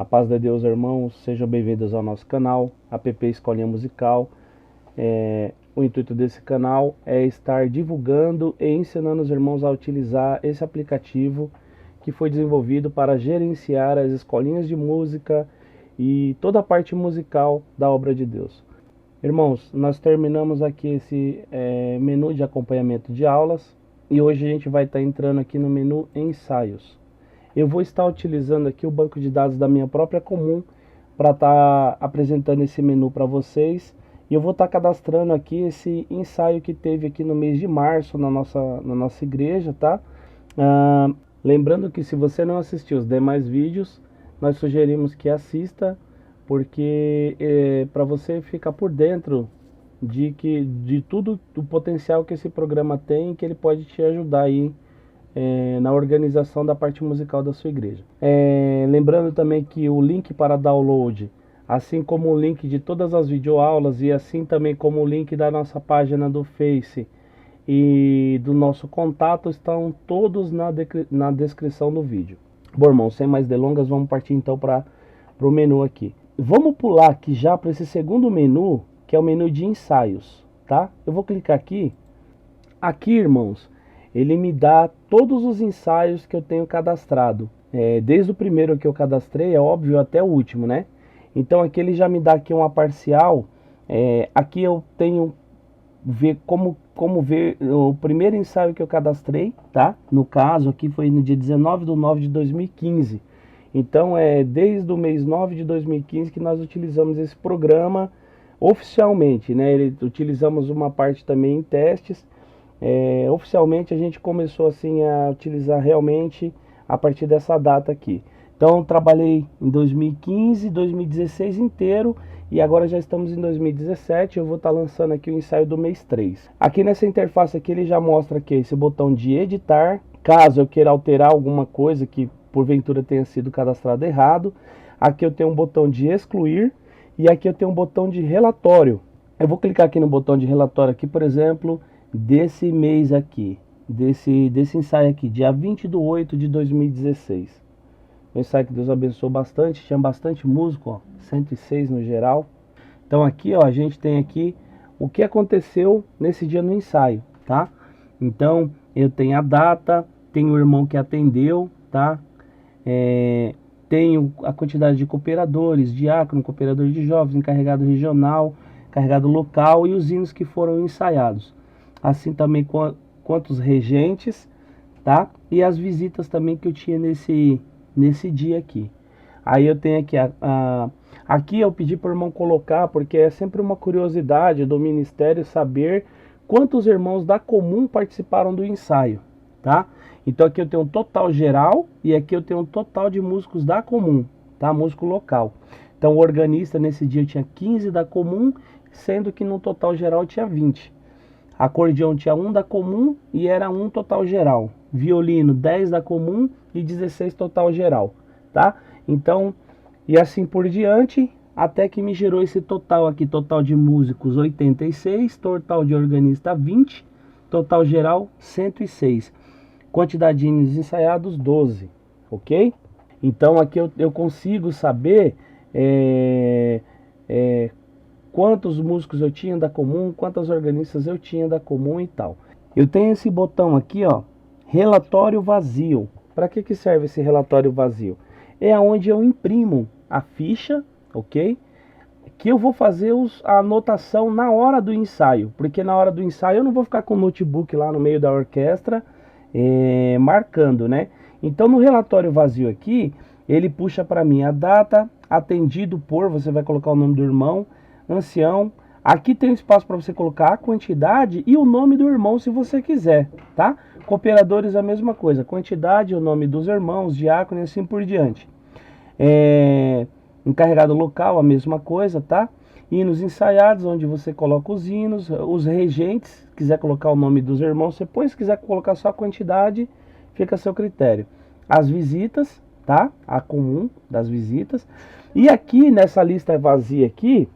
A paz de Deus, irmãos, sejam bem-vindos ao nosso canal, app Escolinha Musical. O intuito desse canal é estar divulgando e ensinando os irmãos a utilizar esse aplicativo que foi desenvolvido para gerenciar as escolinhas de música e toda a parte musical da obra de Deus. Irmãos, nós terminamos aqui esse menu de acompanhamento de aulas e hoje a gente vai estar entrando aqui no menu ensaios. Eu vou estar utilizando aqui o banco de dados da minha própria Comum para estar apresentando esse menu para vocês. E eu vou estar cadastrando aqui esse ensaio que teve aqui no mês de março na nossa igreja, tá? Lembrando que se você não assistiu os demais vídeos, nós sugerimos que assista, porque para você ficar por dentro de tudo o potencial que esse programa tem, que ele pode te ajudar aí na organização da parte musical da sua igreja. Lembrando também que o link para download, assim como o link de todas as videoaulas e assim também como o link da nossa página do Face e do nosso contato, estão todos na descrição do vídeo. Bom, irmão, sem mais delongas, vamos partir então para o menu aqui. Vamos pular aqui já para esse segundo menu, que é o menu de ensaios, tá? Eu vou clicar aqui. Aqui, irmãos, ele me dá todos os ensaios que eu tenho cadastrado, desde o primeiro que eu cadastrei, é óbvio, até o último, né? Então aqui ele já me dá aqui uma parcial. Aqui eu tenho ver como ver o primeiro ensaio que eu cadastrei, tá? No caso aqui foi no dia 19/9/2015. Então desde o mês 9 de 2015 que nós utilizamos esse programa oficialmente, né? Utilizamos uma parte também em testes. Oficialmente a gente começou assim a utilizar realmente a partir dessa data aqui. Então trabalhei em 2015, 2016 inteiro e agora já estamos em 2017. Eu vou estar lançando aqui o ensaio do mês 3. Aqui nessa interface aqui ele já mostra aqui esse botão de editar, caso eu queira alterar alguma coisa que porventura tenha sido cadastrado errado. Aqui eu tenho um botão de excluir e aqui eu tenho um botão de relatório. Eu vou clicar aqui no botão de relatório aqui, por exemplo, desse mês aqui, desse ensaio aqui, dia 20/8/2016. Um ensaio que Deus abençoou bastante, tinha bastante músico, ó, 106 no geral. Então aqui, ó, a gente tem aqui o que aconteceu nesse dia no ensaio, tá? Então eu tenho a data, tenho o irmão que atendeu, tá? Tenho a quantidade de cooperadores, diácono, cooperador de jovens, encarregado regional, encarregado local e os hinos que foram ensaiados. Assim também quantos regentes, tá? E as visitas também que eu tinha nesse dia aqui. Aí eu tenho aqui, aqui eu pedi para o irmão colocar, porque é sempre uma curiosidade do ministério saber quantos irmãos da Comum participaram do ensaio, tá? Então aqui eu tenho um total geral e aqui eu tenho um total de músicos da Comum, tá? Músico local. Então o organista nesse dia tinha 15 da Comum, sendo que no total geral tinha 20. Acordeão tinha 1 da Comum e era 1 total geral. Violino 10 da Comum e 16 total geral, tá? Então, e assim por diante, até que me gerou esse total aqui, total de músicos 86, total de organista 20, total geral 106. Quantidade de hinos ensaiados 12, ok? Então aqui eu consigo saber quantos músicos eu tinha da Comum, quantas organistas eu tinha da Comum e tal. Eu tenho esse botão aqui, ó, relatório vazio. Para que serve esse relatório vazio? É onde eu imprimo a ficha, ok? Que eu vou fazer a anotação na hora do ensaio, porque na hora do ensaio eu não vou ficar com o notebook lá no meio da orquestra marcando, né? Então no relatório vazio aqui, ele puxa para mim a data, atendido por, você vai colocar o nome do irmão, ancião. Aqui tem espaço para você colocar a quantidade e o nome do irmão se você quiser, tá? Cooperadores a mesma coisa, quantidade, o nome dos irmãos, diácono e assim por diante. Encarregado local a mesma coisa, tá? Hinos ensaiados, onde você coloca os hinos, os regentes, se quiser colocar o nome dos irmãos, você põe, se quiser colocar só a quantidade, fica a seu critério. As visitas, tá? A Comum das visitas. E aqui nessa lista vazia aqui,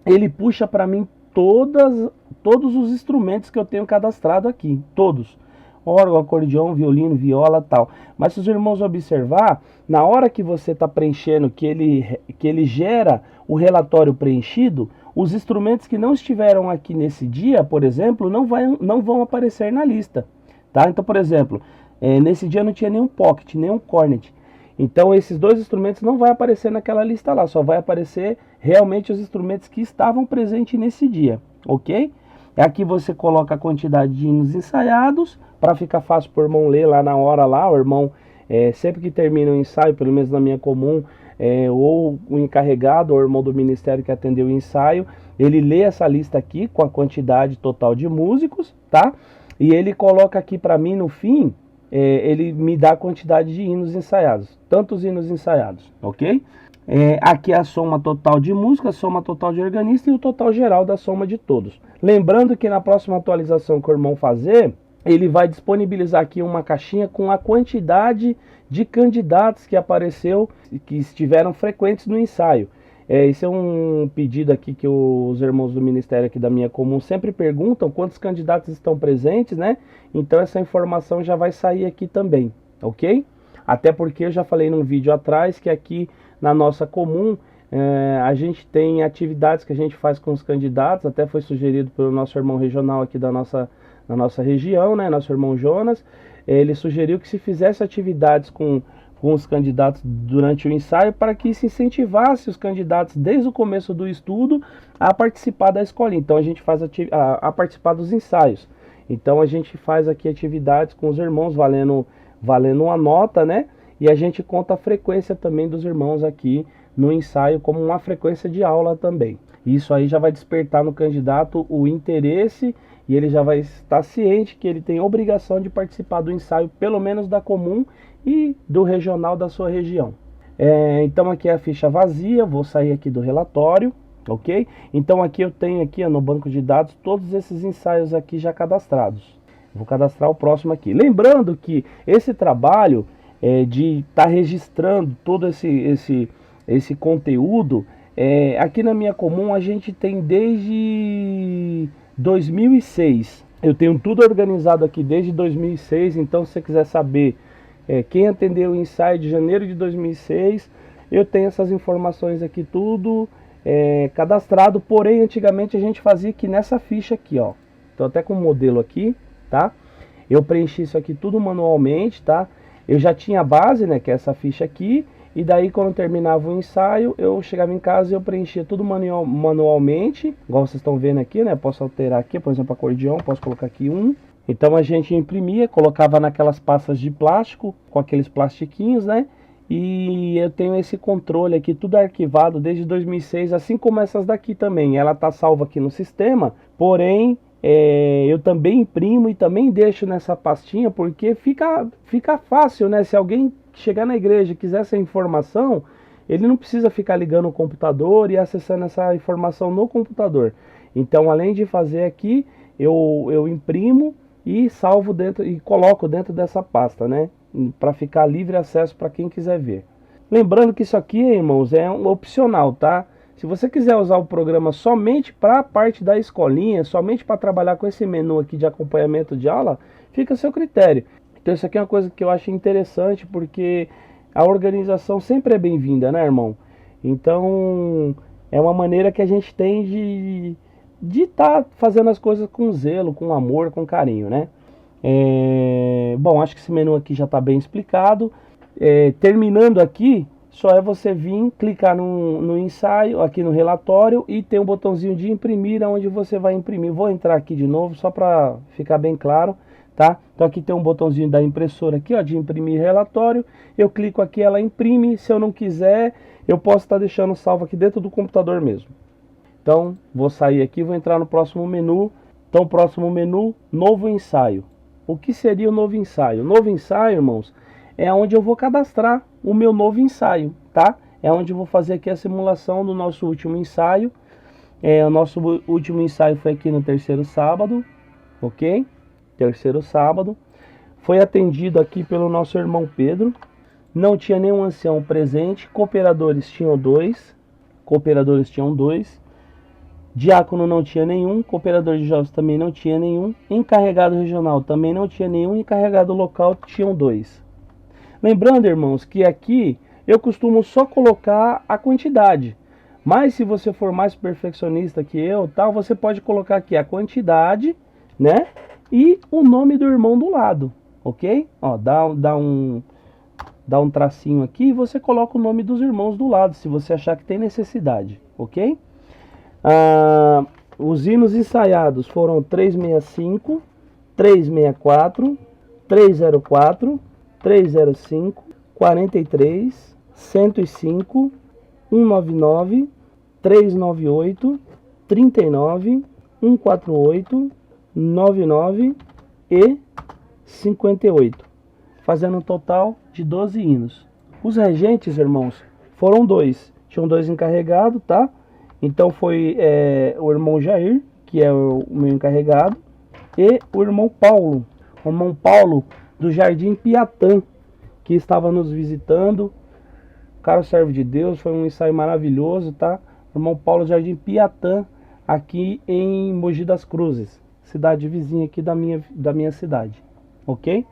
ele puxa para mim todos os instrumentos que eu tenho cadastrado aqui, todos. órgão, acordeão, violino, viola, tal. Mas se os irmãos observar, na hora que você está preenchendo, que ele gera o relatório preenchido, os instrumentos que não estiveram aqui nesse dia, por exemplo, não vão aparecer na lista, tá? Então, por exemplo, nesse dia não tinha nenhum pocket, nenhum cornet. Então esses dois instrumentos não vai aparecer naquela lista lá, só vai aparecer realmente os instrumentos que estavam presentes nesse dia, ok? Aqui você coloca a quantidade de hinos ensaiados, para ficar fácil para o irmão ler lá na hora lá, o irmão, sempre que termina o ensaio, pelo menos na minha comum, ou o encarregado, ou o irmão do ministério que atendeu o ensaio, ele lê essa lista aqui com a quantidade total de músicos, tá? E ele coloca aqui para mim no fim, ele me dá a quantidade de hinos ensaiados, tantos hinos ensaiados, ok? Aqui é a soma total de música, a soma total de organista e o total geral da soma de todos. Lembrando que na próxima atualização que o irmão fazer, ele vai disponibilizar aqui uma caixinha com a quantidade de candidatos que apareceu, que estiveram frequentes no ensaio. Esse é um pedido aqui que os irmãos do ministério aqui da minha comum sempre perguntam, quantos candidatos estão presentes, né? Então essa informação já vai sair aqui também, ok? Até porque eu já falei num vídeo atrás que aqui na nossa comum a gente tem atividades que a gente faz com os candidatos, até foi sugerido pelo nosso irmão regional aqui da nossa região, né? Nosso irmão Jonas, ele sugeriu que se fizesse atividades com os candidatos durante o ensaio, para que se incentivasse os candidatos desde o começo do estudo a participar da escolinha. Então a gente faz a participar dos ensaios. Então a gente faz aqui atividades com os irmãos valendo uma nota, né? E a gente conta a frequência também dos irmãos aqui no ensaio como uma frequência de aula também. Isso aí já vai despertar no candidato o interesse e ele já vai estar ciente que ele tem obrigação de participar do ensaio, pelo menos da comum e do regional da sua região. Então aqui é a ficha vazia, vou sair aqui do relatório, ok? Então aqui eu tenho aqui no banco de dados todos esses ensaios aqui já cadastrados. Vou cadastrar o próximo aqui. Lembrando que esse trabalho de estar registrando todo esse conteúdo, aqui na minha comum a gente tem desde 2006. Eu tenho tudo organizado aqui desde 2006, então se você quiser saber quem atendeu o ensaio de janeiro de 2006, eu tenho essas informações aqui tudo cadastrado, porém antigamente a gente fazia aqui nessa ficha aqui, ó. Tô até com o modelo aqui, tá? Eu preenchi isso aqui tudo manualmente, tá? Eu já tinha a base, né, que é essa ficha aqui, e daí quando terminava o ensaio, eu chegava em casa e eu preenchia tudo manualmente, igual vocês estão vendo aqui, né? Posso alterar aqui, por exemplo, acordeão, posso colocar aqui um. Então a gente imprimia, colocava naquelas pastas de plástico, com aqueles plastiquinhos, né? E eu tenho esse controle aqui, tudo arquivado desde 2006, assim como essas daqui também. Ela tá salva aqui no sistema, porém eu também imprimo e também deixo nessa pastinha, porque fica fácil, né? Se alguém chegar na igreja e quiser essa informação, ele não precisa ficar ligando o computador e acessando essa informação no computador. Então, além de fazer aqui, eu imprimo e salvo dentro e coloco dentro dessa pasta, né? Para ficar livre acesso para quem quiser ver. Lembrando que isso aqui, irmãos, é um opcional, tá? Se você quiser usar o programa somente para a parte da escolinha, somente para trabalhar com esse menu aqui de acompanhamento de aula, fica a seu critério. Então isso aqui é uma coisa que eu acho interessante, porque a organização sempre é bem-vinda, né, irmão? Então é uma maneira que a gente tem de estar fazendo as coisas com zelo, com amor, com carinho, né? Bom, acho que esse menu aqui já está bem explicado. Terminando aqui, só é você vir, clicar no ensaio, aqui no relatório, e tem um botãozinho de imprimir, onde você vai imprimir. Vou entrar aqui de novo, só para ficar bem claro, tá? Então aqui tem um botãozinho da impressora aqui, ó, de imprimir relatório. Eu clico aqui, ela imprime. Se eu não quiser, eu posso estar deixando salvo aqui dentro do computador mesmo. Então, vou sair aqui, vou entrar no próximo menu. Então, próximo menu, novo ensaio. O que seria o novo ensaio? O novo ensaio, irmãos, é onde eu vou cadastrar o meu novo ensaio, tá? É onde eu vou fazer aqui a simulação do nosso último ensaio. O nosso último ensaio foi aqui no terceiro sábado, ok? Terceiro sábado. Foi atendido aqui pelo nosso irmão Pedro. Não tinha nenhum ancião presente. Cooperadores tinham dois. Diácono não tinha nenhum, cooperador de jovens também não tinha nenhum, encarregado regional também não tinha nenhum, encarregado local tinham 2. Lembrando, irmãos, que aqui eu costumo só colocar a quantidade, mas se você for mais perfeccionista que eu, tal, você pode colocar aqui a quantidade, né, e o nome do irmão do lado, ok? Ó, dá um tracinho aqui e você coloca o nome dos irmãos do lado, se você achar que tem necessidade, ok? Os hinos ensaiados foram 365, 364, 304, 305, 43, 105, 199, 398, 39, 148, 99 e 58, fazendo um total de 12 hinos. Os regentes, irmãos, foram 2. Tinham 2 encarregados, tá? Então foi o irmão Jair, que é o meu encarregado, e o irmão Paulo. O irmão Paulo do Jardim Piatã, que estava nos visitando. Caro servo de Deus, foi um ensaio maravilhoso, tá? O irmão Paulo do Jardim Piatã, aqui em Mogi das Cruzes, cidade vizinha aqui da minha cidade, ok?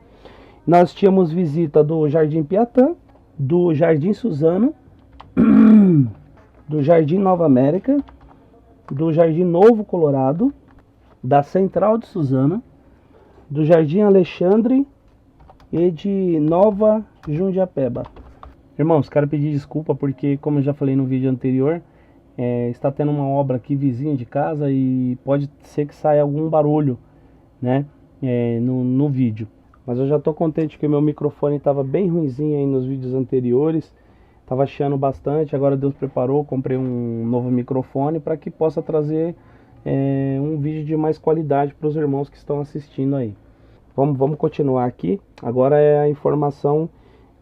Nós tínhamos visita do Jardim Piatã, do Jardim Suzano, do Jardim Nova América, do Jardim Novo Colorado, da Central de Suzano, do Jardim Alexandre e de Nova Jundiapeba. Irmãos, quero pedir desculpa porque, como eu já falei no vídeo anterior, está tendo uma obra aqui vizinha de casa e pode ser que saia algum barulho, né, no vídeo. Mas eu já estou contente que o meu microfone estava bem ruinzinho aí nos vídeos anteriores. Estava chiando bastante, agora Deus preparou, comprei um novo microfone para que possa trazer um vídeo de mais qualidade para os irmãos que estão assistindo aí. Vamos continuar aqui. Agora é a informação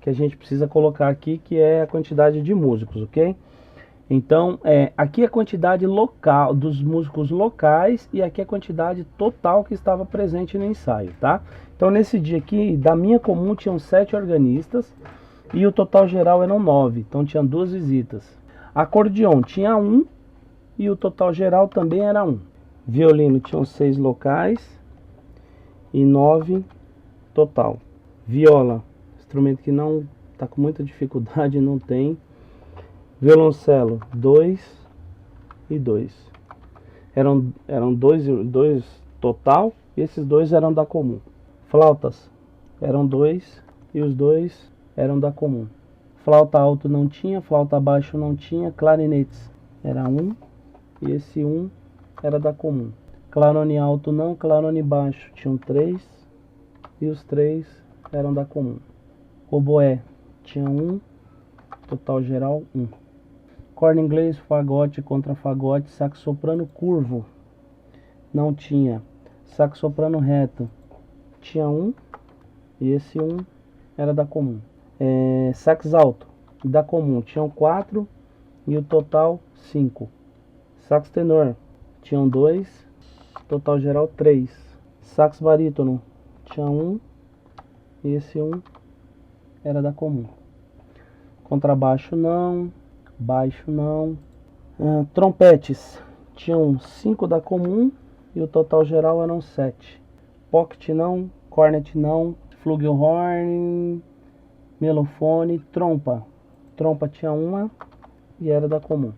que a gente precisa colocar aqui, que é a quantidade de músicos, ok? Então, aqui a quantidade local dos músicos locais e aqui a quantidade total que estava presente no ensaio, tá? Então, nesse dia aqui, da minha comum tinham 7 organistas e o total geral eram 9, então tinha 2 visitas. Acordeon tinha 1 e o total geral também era 1. Violino tinham 6 locais e 9 total. Viola, instrumento que não está com muita dificuldade, não tem. Violoncelo, 2 e 2. Eram dois total e esses 2 eram da comum. Flautas, eram 2 e os 2 eram da comum. Flauta alto não tinha, flauta baixo não tinha. Clarinetes, era 1 e esse 1 era da comum. Clarone alto não, clarone baixo tinham 3 e os 3 eram da comum. Oboé tinha 1, total geral 1. Corno inglês, fagote, contrafagote, sax soprano curvo não tinha. Sax soprano reto tinha 1 e esse 1 era da comum. Sax alto da comum tinham 4 e o total 5. Sax tenor tinham 2, total geral 3. Sax barítono tinha 1 e esse 1 era da comum. Contrabaixo não, baixo não. Trompetes tinham 5 da comum e o total geral eram 7. Pocket não, cornet não, flugelhorn, melofone, trompa. Trompa tinha 1 e era da comum.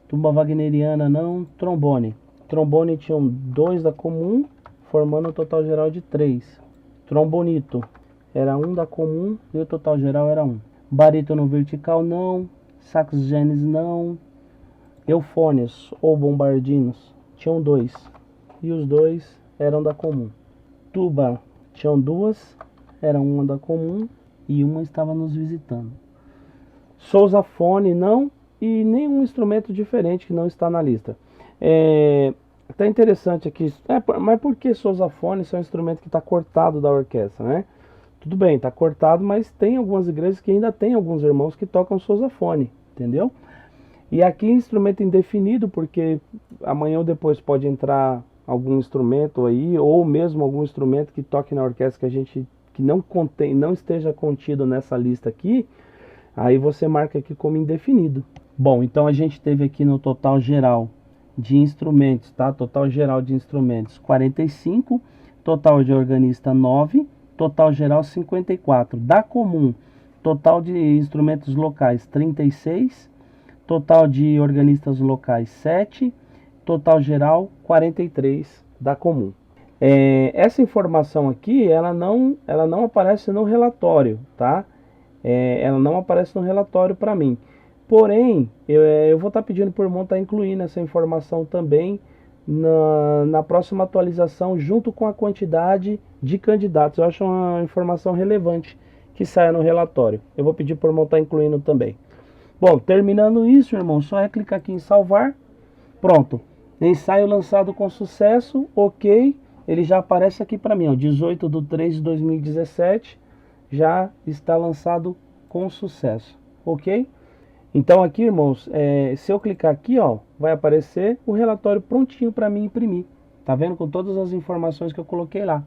Tuba wagneriana não, trombone. Trombone tinham 2 da comum, formando um total geral de 3. Trombonito era 1 da comum e o total geral era 1. Barítono vertical não, sax genes não. Eufônios ou bombardinos tinham 2 e os 2 eram da comum. Tuba tinham 2, era 1 da comum e 1 estava nos visitando. Sousafone não e nenhum instrumento diferente que não está na lista. Tá interessante aqui, mas por que sousafone? Isso é um instrumento que está cortado da orquestra, né? Tudo bem, está cortado, mas tem algumas igrejas que ainda tem alguns irmãos que tocam sousafone, entendeu? E aqui instrumento indefinido, porque amanhã ou depois pode entrar algum instrumento aí, ou mesmo algum instrumento que toque na orquestra que não esteja contido nessa lista aqui, aí você marca aqui como indefinido. Bom, então a gente teve aqui no total geral de instrumentos, tá? Total geral de instrumentos 45, total de organista 9, total geral 54. Da comum, total de instrumentos locais 36, total de organistas locais 7, total geral 43 da comum. Essa informação aqui, ela não aparece no relatório, tá? Ela não aparece no relatório para mim. Porém, eu vou estar pedindo para o irmão estar incluindo essa informação também na próxima atualização, junto com a quantidade de candidatos. Eu acho uma informação relevante que saia no relatório. Eu vou pedir para o irmão estar incluindo também. Bom, terminando isso, irmão, só é clicar aqui em salvar. Pronto. Ensaio lançado com sucesso, ok. Ele já aparece aqui para mim, ó, 18/3/2017, já está lançado com sucesso, ok? Então aqui, irmãos, se eu clicar aqui, ó, vai aparecer o relatório prontinho para mim imprimir. Tá vendo? Com todas as informações que eu coloquei lá.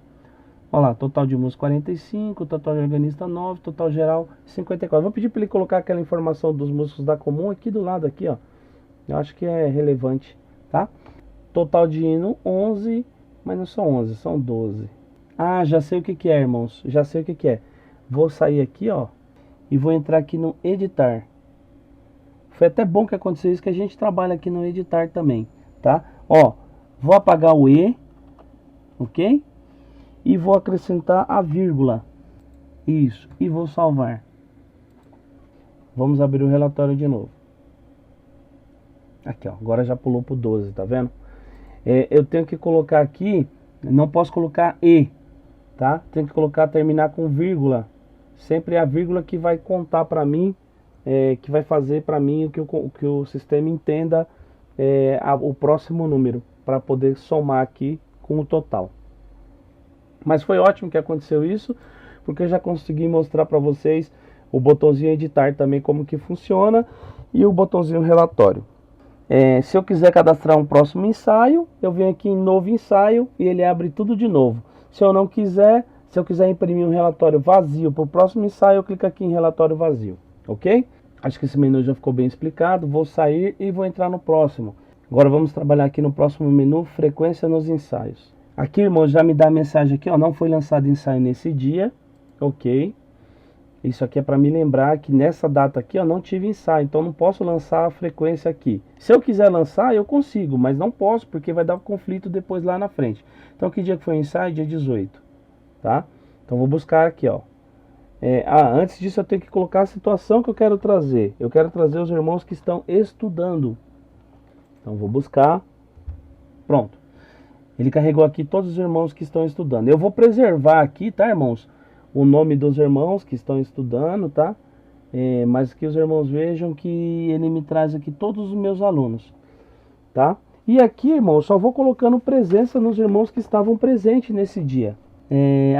Olha lá, total de música 45, total de organista 9, total geral 54. Vou pedir para ele colocar aquela informação dos músicos da comum aqui do lado, aqui, ó. Eu acho que é relevante, tá? Total de hino 11, mas não são 11, são 12. Ah, já sei o que é, irmãos. Já sei o que é. Vou sair aqui, ó, e vou entrar aqui no editar. Foi até bom que aconteceu isso, que a gente trabalha aqui no editar também, tá? Ó, vou apagar o E, ok? E vou acrescentar a vírgula. Isso, e vou salvar. Vamos abrir o relatório de novo. Aqui, ó, agora já pulou pro 12, tá vendo? Eu tenho que colocar aqui, não posso colocar E, tá? Tenho que colocar, terminar com vírgula. Sempre é a vírgula que vai contar para mim, que vai fazer para mim que o sistema entenda o próximo número, para poder somar aqui com o total. Mas foi ótimo que aconteceu isso, porque eu já consegui mostrar para vocês o botãozinho editar também como que funciona e o botãozinho relatório. Se eu quiser cadastrar um próximo ensaio, eu venho aqui em novo ensaio e ele abre tudo de novo. Se eu não quiser, se eu quiser imprimir um relatório vazio para o próximo ensaio, eu clico aqui em relatório vazio, ok? Acho que esse menu já ficou bem explicado. Vou sair e vou entrar no próximo. Agora vamos trabalhar aqui no próximo menu, frequência nos ensaios. Aqui, irmãos, já me dá a mensagem aqui, ó, não foi lançado ensaio nesse dia, ok? Isso aqui é para me lembrar que nessa data aqui eu não tive ensaio, então não posso lançar a frequência aqui. Se eu quiser lançar, eu consigo, mas não posso porque vai dar um conflito depois lá na frente. Então que dia que foi o ensaio? Dia 18, tá? Então vou buscar aqui, ó. Antes disso eu tenho que colocar a situação que eu quero trazer. Eu quero trazer os irmãos que estão estudando. Então vou buscar. Pronto. Ele carregou aqui todos os irmãos que estão estudando. Eu vou preservar aqui, tá, irmãos? O nome dos irmãos que estão estudando, tá? Mas que os irmãos vejam que ele me traz aqui todos os meus alunos, tá? E aqui, irmãos, só vou colocando presença nos irmãos que estavam presentes nesse dia.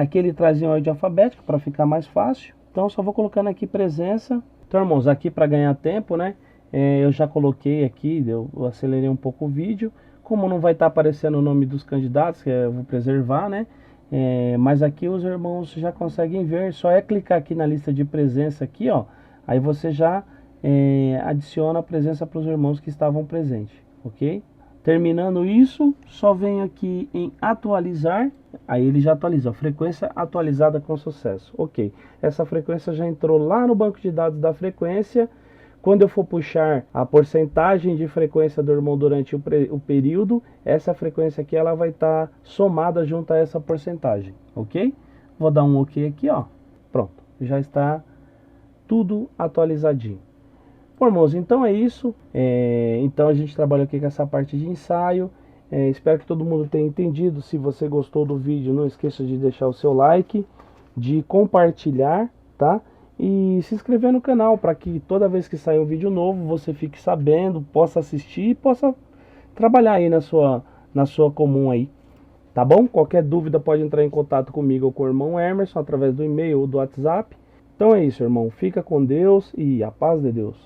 Aqui ele traz em ordem alfabética para ficar mais fácil. Então só vou colocando aqui presença. Então, irmãos, aqui para ganhar tempo, né? Eu já coloquei aqui, eu acelerei um pouco o vídeo. Como não vai estar aparecendo o nome dos candidatos, que eu vou preservar, né? Mas aqui os irmãos já conseguem ver. Só é clicar aqui na lista de presença aqui, ó. Aí você já adiciona a presença para os irmãos que estavam presentes, ok? Terminando isso, só venho aqui em atualizar. Aí ele já atualiza, frequência atualizada com sucesso, ok? Essa frequência já entrou lá no banco de dados da frequência. Quando eu for puxar a porcentagem de frequência do irmão durante o período, essa frequência aqui ela vai estar somada junto a essa porcentagem, ok? Vou dar um ok aqui, ó. Pronto, já está tudo atualizadinho. Bom, irmãos, então é isso. Então a gente trabalha aqui com essa parte de ensaio. Espero que todo mundo tenha entendido. Se você gostou do vídeo, não esqueça de deixar o seu like, de compartilhar, tá? E se inscrever no canal para que toda vez que sair um vídeo novo você fique sabendo, possa assistir e possa trabalhar aí na sua comum aí, tá bom? Qualquer dúvida pode entrar em contato comigo ou com o irmão Emerson através do e-mail ou do WhatsApp. Então é isso, irmão, fica com Deus e a paz de Deus.